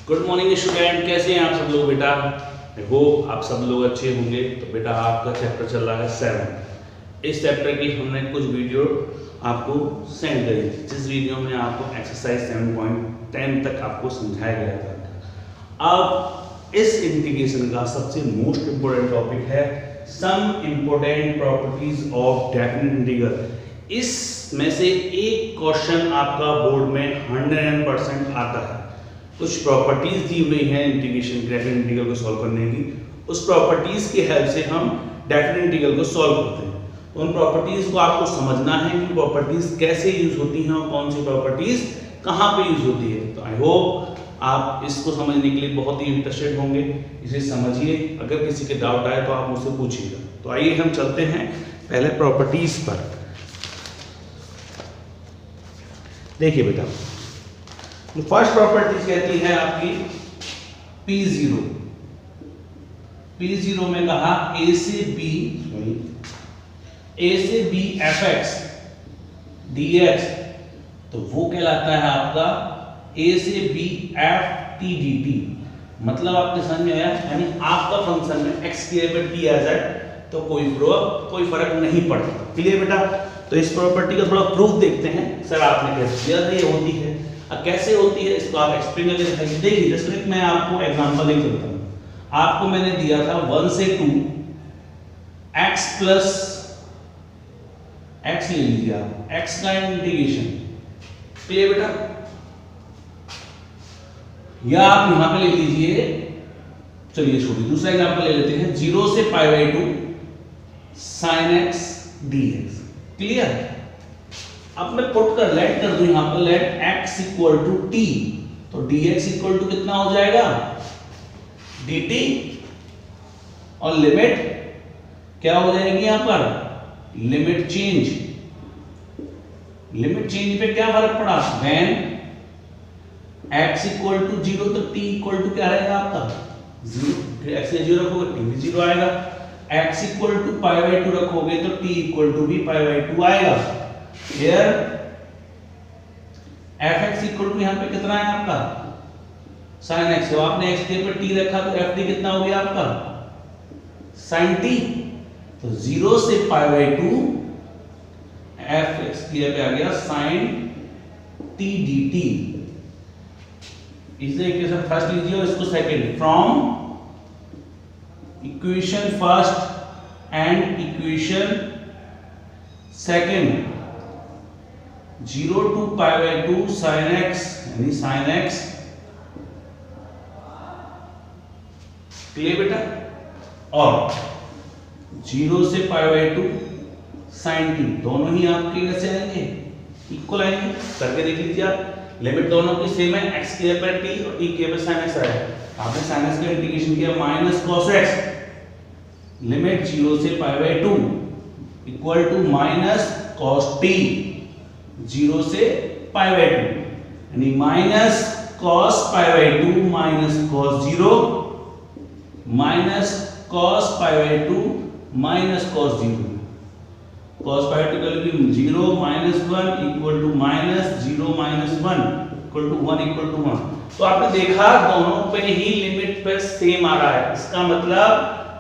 Good morning student, कैसे हैं आप सब लोग बेटा। आई होप आप सब लोग अच्छे होंगे। तो बेटा आपका चैप्टर चल रहा है 7। इस चैप्टर की हमने कुछ वीडियो आपको सेंड करी थी, जिस वीडियो में आपको एक्सरसाइज 7.10 तक आपको समझाया गया था। अब इस इंटीग्रेशन का सबसे मोस्ट इम्पोर्टेंट टॉपिक है some important properties of definite integral. इसमें से एक क्वेश्चन आपका बोर्ड में 100% आता है। कुछ प्रॉपर्टीज दी हुई हैं इंटीग्रेशन डेफिनेट इंटीग्रल को सॉल्व करने की, उस प्रॉपर्टीज की हेल्प से हम डेफिनेट इंटीग्रल को सॉल्व करते हैं। उन प्रॉपर्टीज को आपको समझना है कि प्रॉपर्टीज कैसे यूज होती हैं और कौन सी प्रॉपर्टीज कहाँ पे यूज होती है। तो आई होप आप इसको समझने के लिए बहुत ही इंटरेस्टेड होंगे, इसे समझिए। अगर किसी के डाउट आए तो आप मुझसे पूछिएगा। तो आइए हम चलते हैं पहले प्रॉपर्टीज पर। देखिए बेटा, फर्स्ट प्रॉपर्टी कहती है आपकी P0। P0 में कहा A से B fx dx, तो वो कहलाता है आपका A से B f t dt। मतलब आपके समझ में आया, यानी आपका फंक्शन में x की जगह t आ जाए तो कोई फर्क नहीं पड़ता। क्लियर बेटा। तो इस प्रॉपर्टी का थोड़ा प्रूफ देखते हैं। सर आपने कैसे दिया था, ये होती है। अब कैसे होती है इसको आप एक्सप्लेन करके दिखाइए। देखिए जस्ट मैं आपको एग्जांपल देख देता हूं। आपको मैंने दिया था 1 से 2 x प्लस x ले लीजिए आप, x का इंटीग्रेशन। क्लियर बेटा। या आप यहां पे ले लीजिए, चलिए छोड़िए, दूसरा एग्जांपल ले लेते हैं 0 से π/2 sin x dx। क्लियर। अब मैं पुट कर लेट कर दूं यहां पर, let x equal to t, तो dx इक्वल टू कितना हो जाएगा dt, और लिमिट क्या हो जाएगी यहां पर, लिमिट चेंज। लिमिट चेंज पे क्या फर्क पड़ा, व्हेन x इक्वल टू 0 तो t इक्वल टू क्या रहेगा आपका 0। फिर x से 0 रखोगे t भी 0 आएगा। x इक्वल टू π/2 रखोगे तो t इक्वल टू भी π/2 आएगा। Here fx इक्वल टू यहाँ पे कितना है आपका sin x, तो आपने x के ऊपर t रखा तो ft कितना हो गया आपका sin t। तो 0 से π/2 fx की जगह आ गया sin t dt। इसे इक्वेशन फर्स्ट लीजिए और इसको second. From equation first and equation second 0 to π/2 sin x, यानी sin x। क्लियर बेटा। और 0 से π/2 sin t, दोनों ही आपके कैसे आएंगे, इक्वल आएंगे। करके देख लीजिए आप, लिमिट दोनों की सेम है, x के ऊपर t और t के ऊपर sin x आया। आपने sin x का इंटीग्रेशन किया माइनस cos x, लिमिट 0 से π/2 equal to minus cos t 0 से π/2, यानी minus cos π/2 minus cos 0 minus cos π/2 minus cos 0। cos π/2 का value 0 minus 1 equal to minus 0 minus 1 equal to 1 equal to 1। तो आपने देखा दोनों पे ही लिमिट पे सेम आ रहा है। इसका मतलब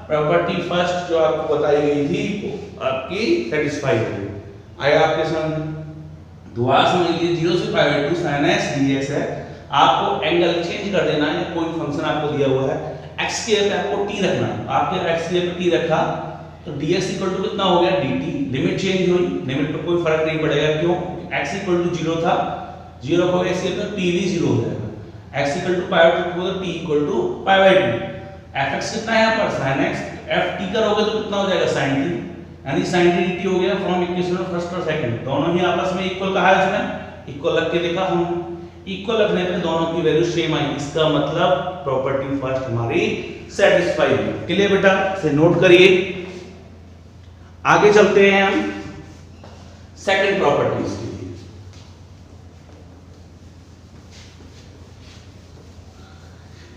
प्रॉपर्टी फर्स्ट जो आपको बताई गई थी आपकी सेटिस्फाई हो गई। आया आपके समझ। दोबारा समझ लीजिए, 0 से π/2 sin x dx है। आपको एंगल चेंज कर देना है, कोई फंक्शन आपको दिया हुआ है, x के जगह आपको t रखना है। आपके x की जगह t रखा तो dx इक्वल टू कितना हो गया dt। लिमिट चेंज हुई, लिमिट पे कोई फर्क नहीं पड़ेगा। क्यों, x इक्वल टू 0 था, 0 हो गया, x इक्वल टू t भी 0 हो जाएगा। x इक्वल टू π/2 तो t इक्वल टू π/2। fx कितना है यहां पर sin x, ft करोगे तो कितना हो जाएगा sin t, यानी sin t dt हो गया। फ्रॉम इक्वेशन फर्स्ट और सेकंड दोनों ही आपस में इक्वल कहा है, इसमें इक्वल रख के देखा हम। इक्वल रखने पे दोनों की वैल्यू सेम आई, इसका मतलब प्रॉपर्टी फर्स्ट हमारी सेटिस्फाई हुई। क्लियर बेटा, इसे नोट करिए। आगे चलते हैं हम सेकंड प्रॉपर्टीज के लिए।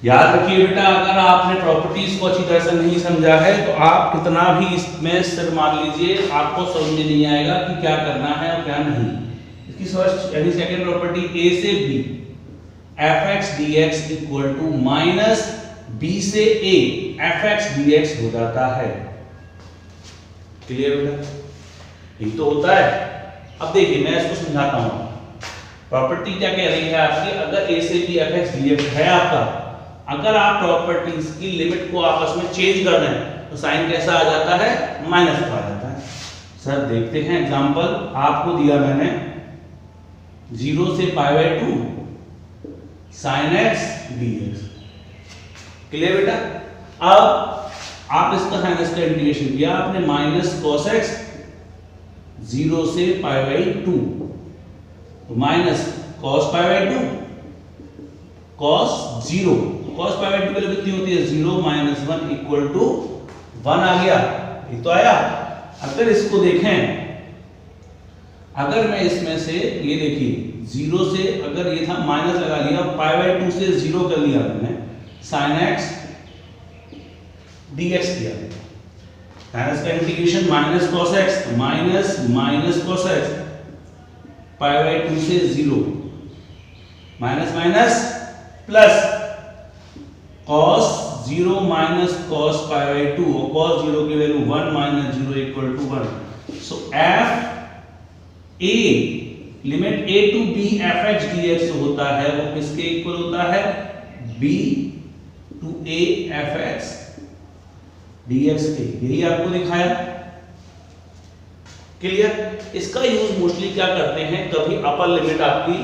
याद रखिए बेटा, अगर आपने प्रॉपर्टीज को अच्छी तरह से नहीं समझा है तो आप कितना भी इसमें सिर मार लीजिए, आपको समझ में नहीं आएगा कि क्या करना है और क्या नहीं। इसकी फर्स्ट यानी सेकंड प्रॉपर्टी a से b f x d x equal to minus b से a f x d x हो जाता है। क्लियर बेटा, ये तो होता है। अब देखिए मैं इसको समझाता हूं। प्रॉपर्टी क्या कह रही है आपकी, अगर a से b f x d x है आपका, अगर आप प्रॉपर्टीज की लिमिट को आपस में चेंज कर दें तो साइन कैसा आ जाता है, माइनस का आ जाता है। सर देखते हैं एग्जांपल, आपको दिया मैंने 0 से π/2 sin x dx। क्लियर बेटा, अब आप इसका साइन x का इंटीग्रेशन किया आपने, माइनस cos x 0 से π/2 तो माइनस cos π/2 cos 0, cos π/2 की वैल्यू कितनी होती है, 0 माइनस 1 इक्वल टू 1 आ गया, ये तो आया। अगर इसको देखें, अगर मैं इसमें से ये देखिए 0 से अगर ये था माइनस लगा लिया, π/2 से 0 कर लिया मैंने, sin x dx किया, माइनस का integration minus cos x minus cos x π/2 से 0 minus minus plus cos 0 minus cos π/2 और cos 0 की value 1 minus 0 equal to 1। So f a limit a to b f x dx होता है वो किसके equal होता है, b to a f x dx के। यही आपको दिखाया। क्लियर, इसका यूज मोस्टली क्या करते हैं, कभी अपर लिमिट आपकी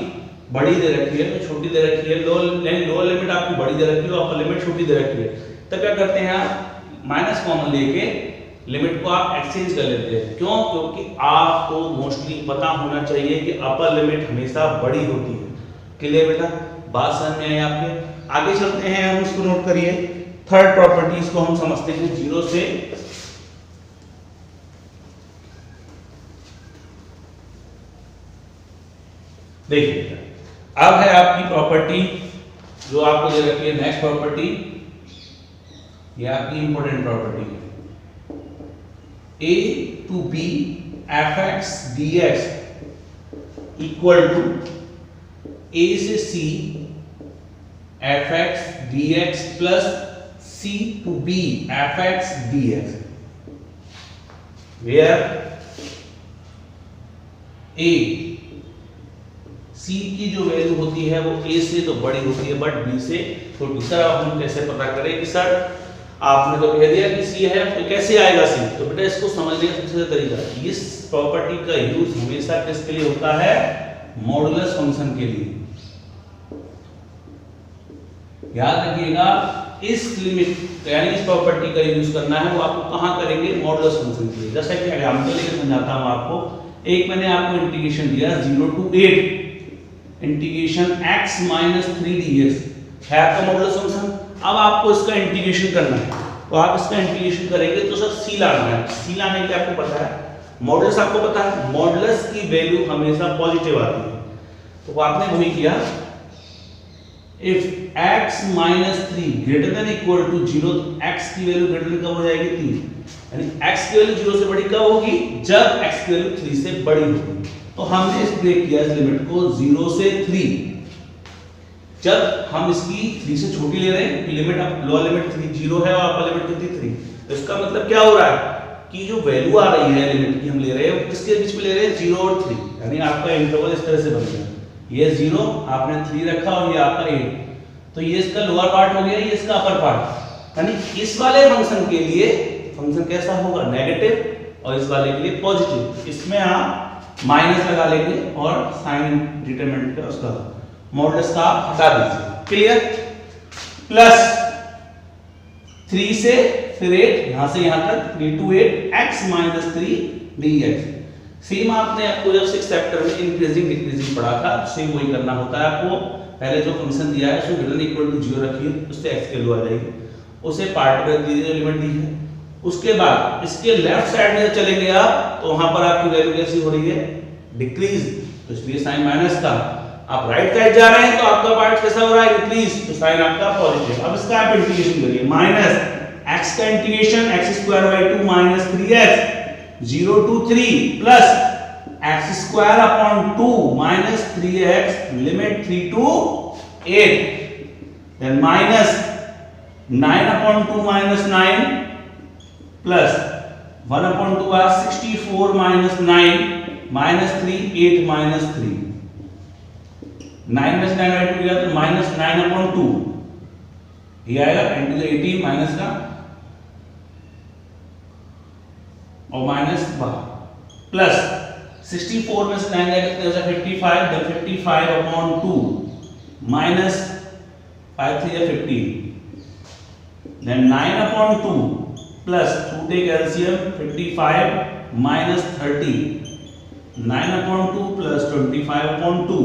बड़ी दे रखी है तो छोटी दे रखी है, लोअर लिमिट आपकी बड़ी दे रखी है, अपर लिमिट छोटी दे रखी है, तब क्या करते हैं आप माइनस कॉमन लेके लिमिट को आप एक्सचेंज कर लेते हैं। क्यों, क्योंकि आपको मोस्टली पता होना चाहिए कि अपर लिमिट हमेशा बड़ी होती है। क्लियर बेटा, बात समझ में आई आपके। आगे चलते हैं, हम इसको नोट करिए। थर्ड प्रॉपर्टीज को हम समझते हैं 0 से देखिए, अब है आपकी प्रॉपर्टी जो आपको दे रखी है, नेक्स्ट प्रॉपर्टी, ये आपकी इंपॉर्टेंट प्रॉपर्टी है, a to b f x dx equal to a से c f x dx plus c to b f x dx, where a c की जो वैल्यू होती है वो a से तो बड़ी होती है बट b से छोटी। सर अब हम कैसे पता करें कि सर आपने तो कह दिया कि c है तो कैसे आएगा c, तो बेटा इसको समझने का सबसे तरीका, इस प्रॉपर्टी का यूज हमेशा किसके लिए होता है, मॉडुलस फंक्शन के लिए। याद रखिएगा, इस लिमिट यानी इस प्रॉपर्टी का यूज करना है वो आपको कहां करेंगे, मॉडुलस फंक्शन के लिए। जैसे कि एग्जांपल लेकर समझाता हूं आपको। एक मैंने आपको इंटीग्रेशन दिया 0 to 8 integration x minus 3 dx है आपका मॉडुलस फंक्शन। अब आपको इसका इंटीग्रेशन करना है, तो आप इसका इंटीग्रेशन करेंगे तो सर c लाना है। c लाने के लिए आपको पता है, मॉडुलस आपको पता है, मॉडुलस की वैल्यू हमेशा पॉजिटिव आती है। तो आपने वही किया, if x minus 3 greater than equal to 0, x की वैल्यू ग्रेटर देन कब हो जाएगी 3, यानी x की वैल्यू 0 से बड़ी कब होगी, जब x की वैल्यू 3 से बड़ी होगी। तो हमने इस ब्रेक किया इस लिमिट को 0 से 3, जब हम इसकी 3 से छोटी ले रहे हैं, लिमिट अब लोअर लिमिट 3 0 है और अपर लिमिट कितनी 3, तो इसका मतलब क्या हो रहा है कि जो वैल्यू आ रही है लिमिट की हम ले रहे हैं वो किसके बीच में ले रहे हैं, 0 और 3, यानी आपका इंटरवल इस तरह से बन गया, ये 0 आपने 3 रखा और ये आपका 8, तो ये इसका लोअर पार्ट हो गया, ये इसका अपर पार्ट। यानी इस वाले फंक्शन के लिए फंक्शन कैसा होगा, नेगेटिव, और इस वाले के लिए पॉजिटिव। इसमें आप माइनस लगा लेंगे और साइन डिटरमिनेंट का उसका मॉडुलस का आप हटा दीजिए। क्लियर, प्लस 3 से फिर 8, यहां से यहां तक 3 to 8 x minus 3 dx। Same आपने आपको जब 6th चैप्टर में इंक्रीजिंग डिक्रीजिंग पढ़ा था, सेम वही करना होता है आपको। पहले जो फंक्शन दिया है उसको ग्रेटर इक्वल टू 0 रखिए, उससे x की वैल्यू आ जाएगी, उसे पार्ट में दीजिए लिमिट दी है। उसके बाद इसके लेफ्ट साइड में चलेंगे आप तो वहां पर आपकी वैल्यू कैसी हो रही है, डिक्रीज, तो इसलिए साइन माइनस का। आप राइट साइड जा रहे हैं तो आपका पार्ट कैसा हो रहा है, इंक्रीज, तो साइन आपका पॉजिटिव। अब इसका आप इंटीग्रेशन करिए, माइनस x का integration x² 2 minus 3x 0 to 3 plus x² upon 2 minus 3x limit 3 to 8, then minus 9 upon 2 minus 9 plus 1 upon 2 are 64 minus 9 minus 3 8 minus 3 9 में से 9 बाई 2 गया तो minus 9 upon 2 ये आएगा into the 18 माइनस का और माइनस प्लस 64 में से 9 गया कितना हो जाएगा 55 then 55 upon 2 minus 5 3 या 15 then 9 upon 2 plus 2 take LCM 55 minus 30 9 upon 2 plus 25 upon 2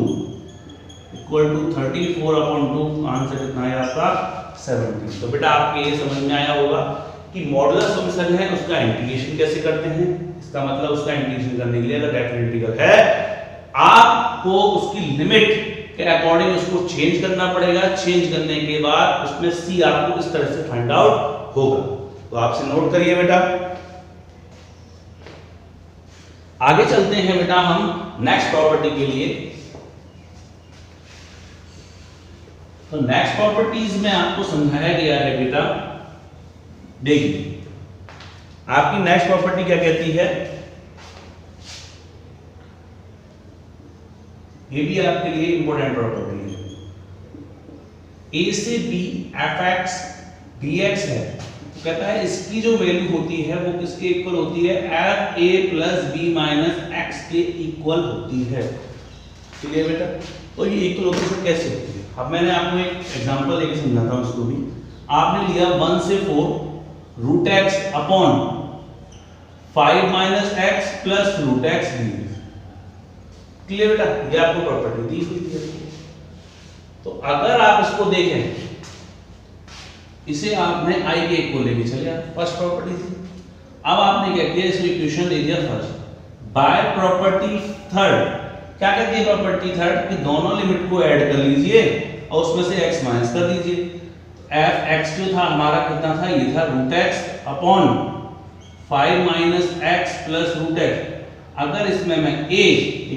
equal to 34 upon 2 answer कितना है आपका 70। तो बेटा आपके ये समझ में आया होगा कि मॉडुलस फंक्शन है उसका इंटीग्रेशन कैसे करते हैं। इसका मतलब उसका इंटीग्रेशन करने के लिए अगर डेफिनेट इंटीग्रल है आपको उसकी लिमिट के अकॉर्डिंग उसको चेंज करना पड़ेगा। चेंज करने के बाद उसमें सी आपको इस तरह से फाइंड आउट होगा। तो आपसे नोट करिए बेटा। आगे चलते हैं बेटा हम नेक्स्ट प्रॉपर्टी के लिए। तो नेक्स्ट प्रॉपर्टीज में आपको समझाया गया है बेटा, देखिए आपकी नेक्स्ट प्रॉपर्टी क्या कहती है, ये भी आपके लिए इंपॉर्टेंट प्रॉपर्टी है। a से b f(x) dx है, तो कहता है इसकी जो वैल्यू होती है वो किसके इक्वल होती है, f a plus b minus x के इक्वल होती है। ठीक है बेटा। तो ये इक्वल कैसे होती है, अब मैंने आपको एक एग्जांपल लेके समझाता हूं इसको भी। आपने लिया 1 से 4 root x upon 5 minus x plus root x dx। Clear बेटा, ये आपको प्रॉपर्टी दी हुई है। तो अगर आप इसको देखें, इसे आपने i के इक्वल लेके चले, फर्स्ट प्रॉपर्टी थी। अब आपने क्या किया, इसको इक्वेशन दे दिया फर्स्ट। बाय प्रॉपर्टी थर्ड, क्या कहती है प्रॉपर्टी थर्ड, कि दोनों लिमिट को ऐड कर लीजिए और उसमें से x माइनस कर दीजिए। f x जो था हमारा कितना था, ये था root x upon 5 minus x plus root x। अगर इसमें मैं a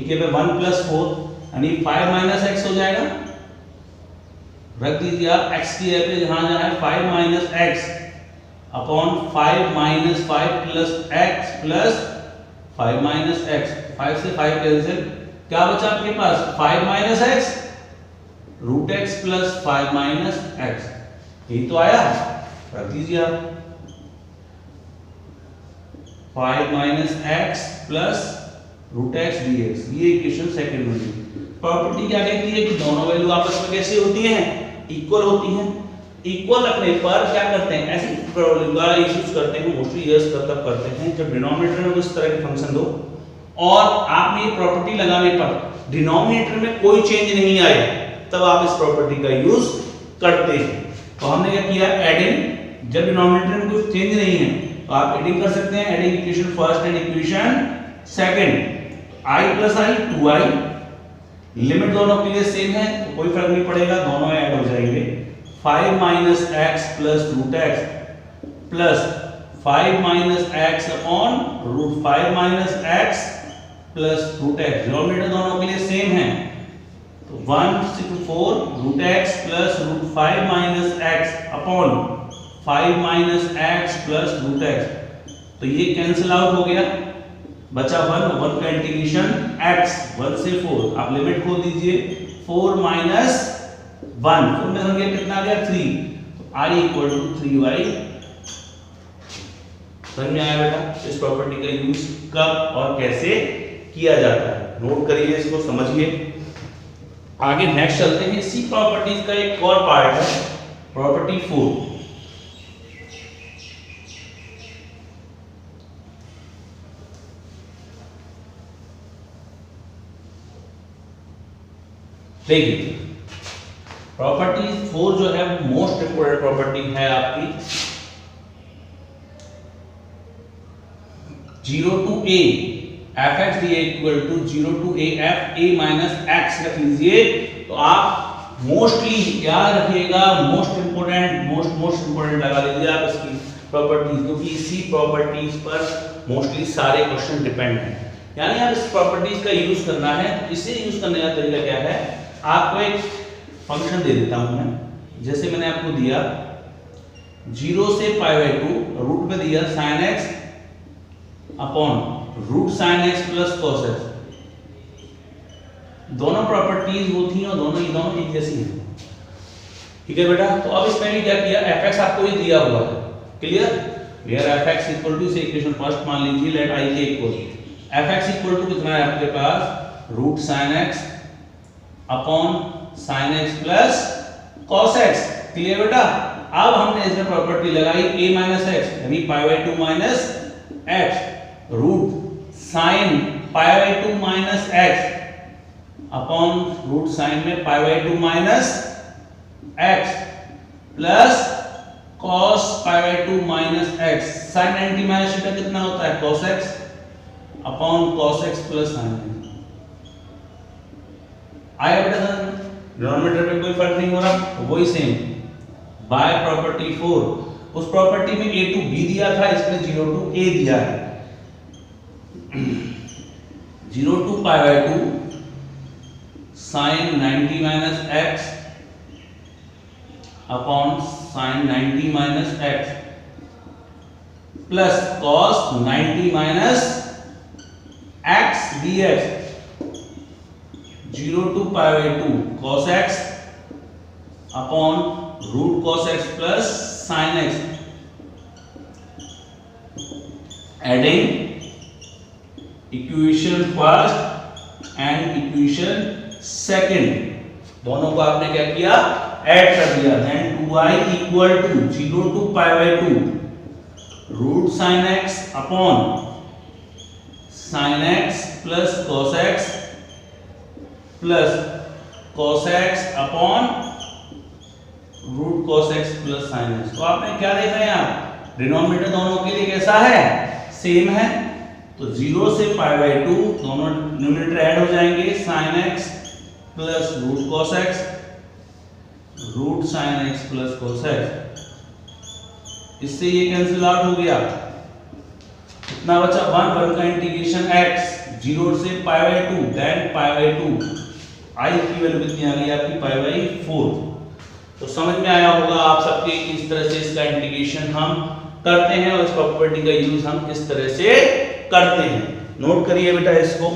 के पे 1 प्लस 4 यानी 5 माइनस x हो जाएगा, रख दीजिए आप x की जगह पे जहां जहां है 5 minus x upon 5 minus 5 plus x plus 5 minus x। 5 से 5 कैंसिल, क्या बचा आपके पास 5 minus x root x plus 5 minus x, यही तो आया, रख दीजिए आप 5 minus x plus root x dx। ये इक्वेशन सेकंड में। प्रॉपर्टी क्या कहती है कि दोनों वैल्यू आपस में कैसी होती हैं, इक्वल होती हैं। इक्वल रखने पर क्या करते हैं, ऐसी प्रॉब्लम का यूज करते हैं, मोस्टली यस तब करते हैं जब डिनोमिनेटर में इस तरह के फंक्शन दो और आपने ये प्रॉपर्टी लगाने पर डिनोमिनेटर में कोई चेंज नहीं आए, तब आप इस प्रॉपर्टी का यूज करते हैं। तो हमने क्या किया, एडिंग, जब डिनोमिनेटर में कोई चेंज नहीं है तो आप एडिंग कर सकते हैं। Adding equation first and equation second, i plus i 2i, limit दोनों के लिए सेम है तो कोई फर्क नहीं पड़ेगा, दोनों ऐड हो जाएंगे। 5 minus x plus root x plus 5 minus x upon root 5 minus x plus root x, denominator दोनों के लिए सेम है तो 1 to 4 root x plus root 5 minus x upon 5 minus x plus root x। तो ये cancel out हो गया, बचा 1 का इंटीग्रेशन x 1 से 4, आप लिमिट खोल दीजिए 4 माइनस 1, 4 में हम कितना आ गया 3, तो i इक्वल टू 3y। समझ में आया बेटा इस प्रॉपर्टी का यूज कब और कैसे किया जाता है, नोट करिए इसको, समझिए। आगे नेक्स्ट चलते हैं, इसी प्रॉपर्टीज का एक और पार्ट है प्रॉपर्टी 4। देखिए प्रॉपर्टी 4 जो है वो मोस्ट इंपोर्टेंट प्रॉपर्टी है आपकी। 0 to a fx dA equal to 0 to a f a minus x रख लीजिए। तो आप मोस्टली याद रखिएगा, मोस्ट इंपोर्टेंट लगा लीजिए आप इसकी प्रॉपर्टीज, क्योंकि इसी प्रॉपर्टीज पर मोस्टली सारे क्वेश्चन डिपेंड हैं। यानी आप इस प्रॉपर्टीज का यूज करना है, तो इसे यूज करने का तरीका क्या है, आपको एक फंक्शन दे देता हूं मैं, जैसे मैंने आपको दिया 0 से π/2 रूट में दिया sin x upon root sin x plus cos x। दोनों प्रॉपर्टीज वो थी और दोनों एक जैसी हैं। ठीक है बेटा, तो अब इसमें भी क्या किया, fx आपको ये दिया हुआ है, clear, where fx equal to, say equation first मान लीजिए, let i j equal fx equal to कितना है आपके पास, root sin x upon sin x plus cos x। Clear बेटा, अब हमने इसमें प्रॉपर्टी लगाई a माइनस x यानी π/2 minus x root sin π/2 minus x upon root sine में π/2 minus x plus cos π/2 minus x। sin 90 minus theta कितना होता है, cos x upon cos x plus sin। आया बेटा, डिनोमिनेटर में कोई फर्क नहीं हो रहा, वही सेम बाय प्रॉपर्टी 4। उस प्रॉपर्टी में a टू b दिया था, इसमें 0 टू a दिया है। 0 to π/2 sin 90 minus x upon sin 90 minus x plus cos 90 minus x dx। 0 to π/2 cos x upon root cos x plus sin x, adding equation first and equation second, दोनों को आपने क्या किया, add कर दिया। Then 2i equal to 0 to π/2 root sin x upon sin x plus cos x plus cos x upon root cos x plus sin x। तो आपने क्या देखा है, यहाँ डिनोमिनेटर दोनों के लिए कैसा है, सेम है। तो 0 से π/2 दोनों डिनोमिनेटर ऐड हो जाएंगे, sin x plus root cos x root sin x plus cos x। इससे ये कैंसिल आउट हो गया, कितना बचा, 1 का इंटीग्रेशन x 0 से π/2 देन π/2 i की वैल्यू कितनी आ गई आपकी, π/4। तो समझ में आया होगा आप सबके किस तरह से इसका इंटीग्रेशन हम करते हैं और इस प्रॉपर्टी का यूज हम किस तरह से करते हैं। नोट करिए बेटा इसको।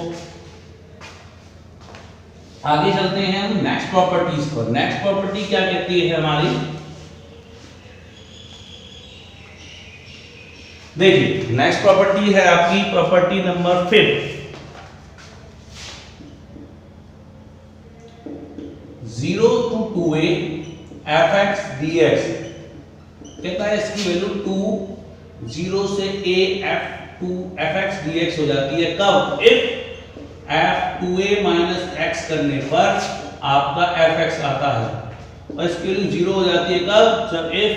आगे चलते हैं हम नेक्स्ट प्रॉपर्टीज पर। नेक्स्ट प्रॉपर्टी क्या कहती है हमारी, देखिए नेक्स्ट प्रॉपर्टी है आपकी property number 5, 0 to 2a fx dx। कहता है इसकी वैल्यू 2 0 से a fx dx हो जाती है, कब, if f 2a minus x करने पर आपका fx आता है, और इसकी वैल्यू 0 हो जाती है कब, जब if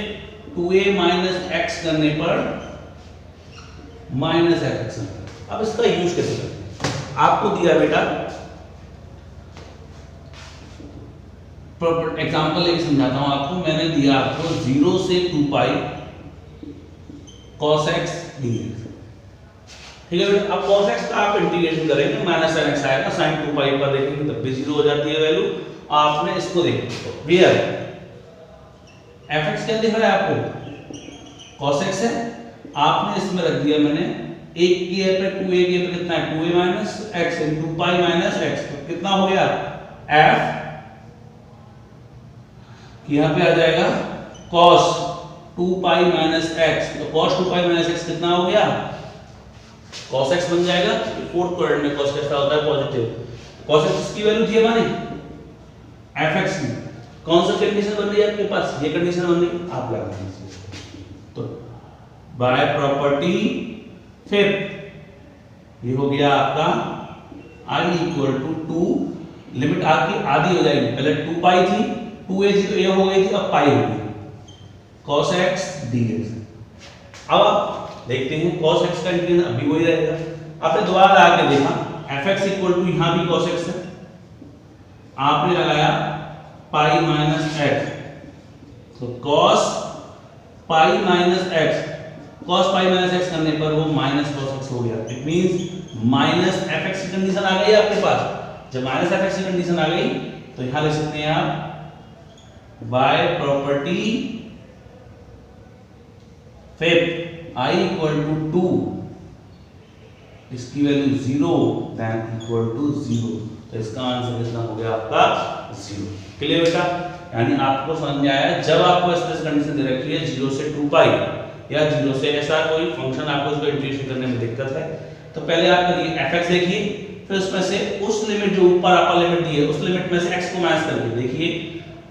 2a माइनस x करने पर माइनस fx। अब इसका यूज कैसे करते हैं, आपको दिया बेटा, एग्जांपल लेके समझाता हूं आपको। मैंने दिया आपको 0 से 2π cos x dx, ठीक है बेटा। अब cos x का आप इंटीग्रेशन करेंगे, माइनस sin x आएगा, sin 2π पर देखेंगे तब भी 0 हो जाती है वैल्यू। आपने इसको देखो, वेयर fx क्या दिख रहा है आपको, cos x है, आपने इसमें रख दिया मैंने 1 की जगह पे 2a की जगह पे कितना है, 2a माइनस x इनटू पाई माइनस x, तो कितना हो गया f, यहां पे आ जाएगा cos 2π माइनस x। तो cos 2π माइनस x कितना हो गया, cos x बन जाएगा। फोर्थ क्वाड्रेंट में cos कैसा होता है, पॉजिटिव। cos x की वैल्यू थी हमारी fx की, कौन सा कंडीशन बन रही है आपके पास, ये कंडीशन बन रही है, आप लगा दीजिए। तो बाय प्रॉपर्टी 5 ये हो गया आपका i इक्वल टू 2, लिमिट आपकी आधी हो जाएगी, पहले 2π थी, 2a थी तो a हो गई थी, अब पाई हो गई, cos x dx। अब आप देखते हैं cos x का इंटीग्रेशन अभी वही रहेगा। आपने दोबारा आके देखा fx इक्वल टू यहां भी cos x है, आपने लगाया पाई माइनस x, तो cos pi minus x, cos pi minus x करने पर वो माइनस cos x हो गया। इट मींस माइनस fx की कंडीशन आ गई आपके पास। जब माइनस fx की कंडीशन आ गई तो यहां लिख सकते हैं आप by property fifth i equal to 2, इसकी वैल्यू 0 देन इक्वल टू 0, तो इसका आंसर कितना हो गया आपका 0। क्लियर बेटा? यानी आपको समझ में आया, जब आपको इस तरह से कंडीशन दे रखी है 0 से 2 पाई या 0 से ऐसा कोई फंक्शन आपको इसको इंटीग्रेशन करने में दिक्कत है, तो पहले आप करिए fx देखिए, फिर उसमें से उस लिमिट जो ऊपर अपर लिमिट दी है उस लिमिट में से x को माइनस करके देखिए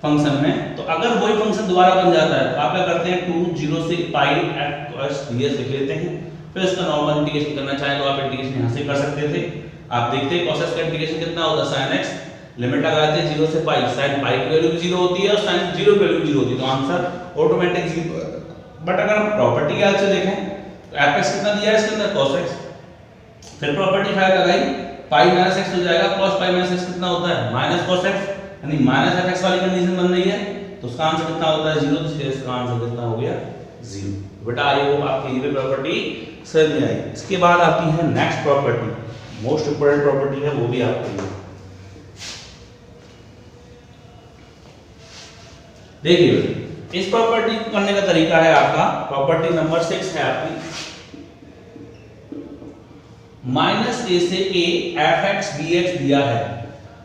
फंक्शन में, तो अगर वही फंक्शन दोबारा बन जाता है तो आप क्या करते हैं 2 0 से पाई f cos ds लिख लेते हैं, फिर इसका नॉर्मल इंटीग्रेशन करना चाहे तो आप इंटीग्रेशन यहां से कर सकते थे। आप देखते हैं cos का इंटीग्रेशन कितना होता है sin x, लिमिट लगाते हैं 0 से पाई, sin पाई की वैल्यू भी 0 होती है और sin 0 की वैल्यू 0 होती है, तो आंसर ऑटोमेटिक 0। बट अगर हम प्रॉपर्टी के हाल से देखें तो fx कितना दिया है इसके अंदर cos x, फिर प्रॉपर्टी 5 लगाई, पाई माइनस x हो जाएगा, cos पाई माइनस x कितना होता है माइनस cos x, यानी माइनस fx वाली कंडीशन बन रही है, तो उसका आंसर कितना होता है 0, तो इसका आंसर कितना हो गया 0। बेटा आई होप आपकी ये प्रॉपर्टी समझ में आई। इसके बाद आती है next property, most important property है, वो भी आपके लिए देखिए। इस प्रॉपर्टी को करने का तरीका है आपका, प्रॉपर्टी नंबर 6 है आपकी, माइनस a से a fx dx दिया है,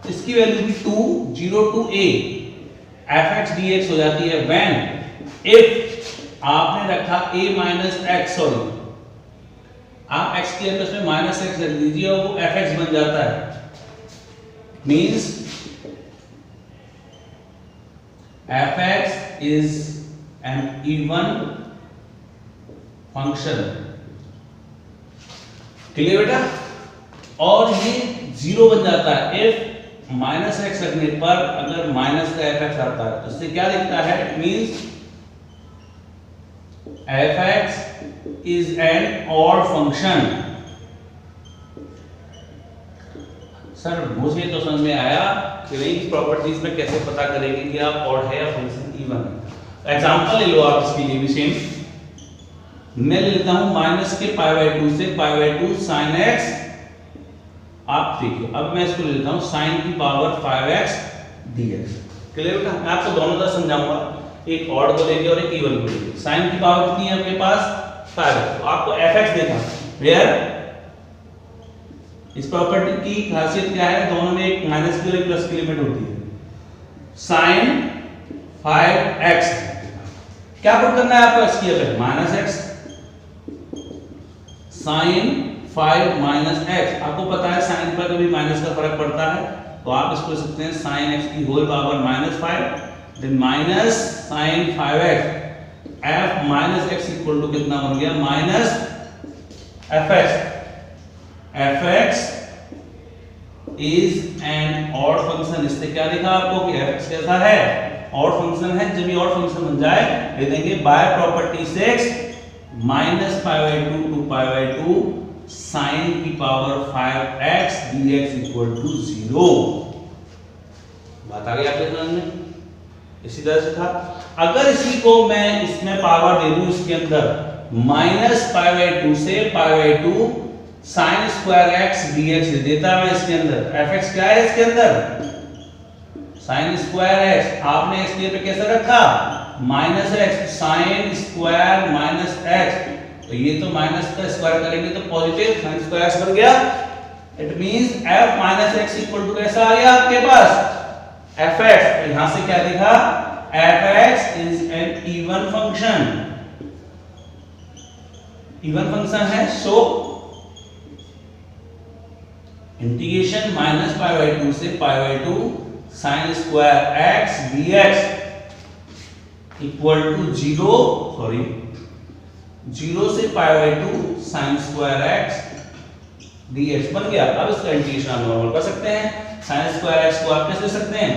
इसकी वैल्यू भी 2 0 to a fx dx हो जाती है व्हेन इफ आपने रखा a माइनस x, सॉरी आप x के प्लस में माइनस x रख दीजिए और वो fx बन जाता है, means fx is an even function। Clear बेटा? और ये 0 बन जाता है if माइनस x रखने पर, अगर माइनस का fx आता है तो इससे क्या दिखता है, it means fx is an odd function। Sir मुझे तो समझ में आया कि रेंज प्रॉपर्टीज में कैसे पता करेंगे कि आप ऑड है या फंक्शन इवन है। एग्जांपल ले लो आप इसके लिए भी सेम, मैं ले लेता हूं माइनस के π/2 से π/2 sin x, आप देखिए अब मैं इसको ले लेता हूं sin की पावर 5x dx। क्लियर बेटा? मैं आपको दोनों तरह समझाऊंगा, एक ऑड को लेके और एक इवन को लेके। sin की पावर कितनी है आपके पास 5x, तो आपको fx देखा, वेयर इस प्रॉपर्टी की खासियत क्या है, दोनों में एक माइनस की और एक प्लस की लिमिट होती है। sin 5x क्या पुट करना है आपको, x की जगह minus x, sin 5 minus x, आपको पता है sin पर कभी माइनस का फर्क पड़ता है, तो आप इसको लिख सकते हैं sin x की whole power minus 5 then minus sin 5x, f minus x equal to कितना बन गया minus fx। fx is an odd function, इससे क्या लिखा आपको कि fx कैसा है, ऑड फंक्शन है। जब ये ऑड फंक्शन बन जाए ले देंगे by property 6 minus π/2 to π/2 sin की power 5x dx equal to 0। बात आ गई आपके समझ में? इसी तरह से था, अगर इसी को मैं इसमें पावर दे दूं इसके अंदर माइनस π/2 से π/2 sin स्क्वायर x dx दे देता मैं इसके अंदर, fx क्या है इसके अंदर sin स्क्वायर x, आपने इसके पे कैसे रखा minus x, sin square minus x, तो ये तो माइनस का स्क्वायर करेंगे तो पॉजिटिव sin स्क्वायर x बन गया, it means f minus x equal to कैसा आ गया आपके पास fx, तो यहां से क्या लिखा fx is an even function, even function है, सो इंटीग्रेशन माइनस π/2 से π/2 sin square x dx equal to 0, sorry 0 से π/2 sin स्क्वायर x dx बन गया। अब इसका इंटीग्रेशन आप नॉर्मल कर सकते हैं, sin स्क्वायर x को आप कैसे ले सकते हैं,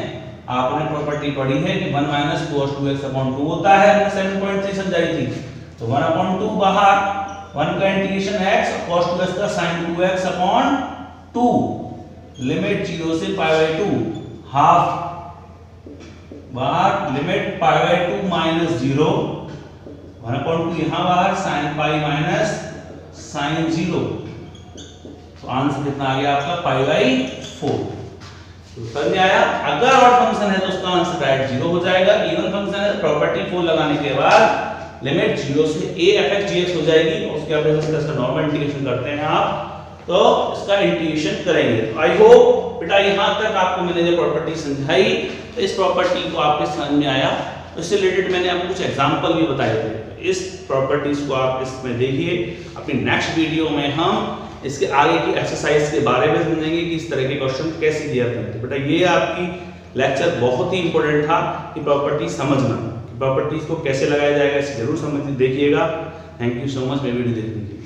आपने प्रॉपर्टी पढ़ी है कि 1 माइनस cos 2x/2 होता है, हमने 7.3 समझाई थी, तो 1/2 बाहर, 1 का इंटीग्रेशन x और cos 2x का sin 2x/2 लिमिट 0 से π/2 हाफ बाहर, लिमिट π/2 माइनस 0 1/2 यहां बाहर, sin पाई माइनस sin 0, तो आंसर कितना आ गया आपका π/4। समझ में आया? अगर ऑड फंक्शन है तो उसका आंसर राइट 0 हो जाएगा। इवन फंक्शन है तो प्रॉपर्टी 4 लगाने के बाद लिमिट 0 से a fx gx हो जाएगी। उसके बाद इसका नॉर्मल इंटीग्रेशन करते हैं आप, तो इसका इंटीग्रेशन करेंगे। तो आई होप बेटा यहां तक आपको मैंने जो प्रॉपर्टी समझाई, तो इस प्रॉपर्टी को आपके समझ में आया। तो इससे रिलेटेड मैंने आपको कुछ एग्जांपल भी बताए थे। इस प्रॉपर्टीज को आप इसमें देखिए। अपनी नेक्स्ट वीडियो में हम इसके आगे की एक्सरसाइज के बारे में समझेंगे कि इस तरह के क्वेश्चन कैसे दिया करते हैं। बेटा ये आपकी लेक्चर बहुत ही इंपॉर्टेंट था कि प्रॉपर्टी समझना, प्रॉपर्टीज को कैसे लगाया जाएगा, इसे जरूर समझ देखिएगा। थैंक यू सो मच मेरी वीडियो देखने के लिए।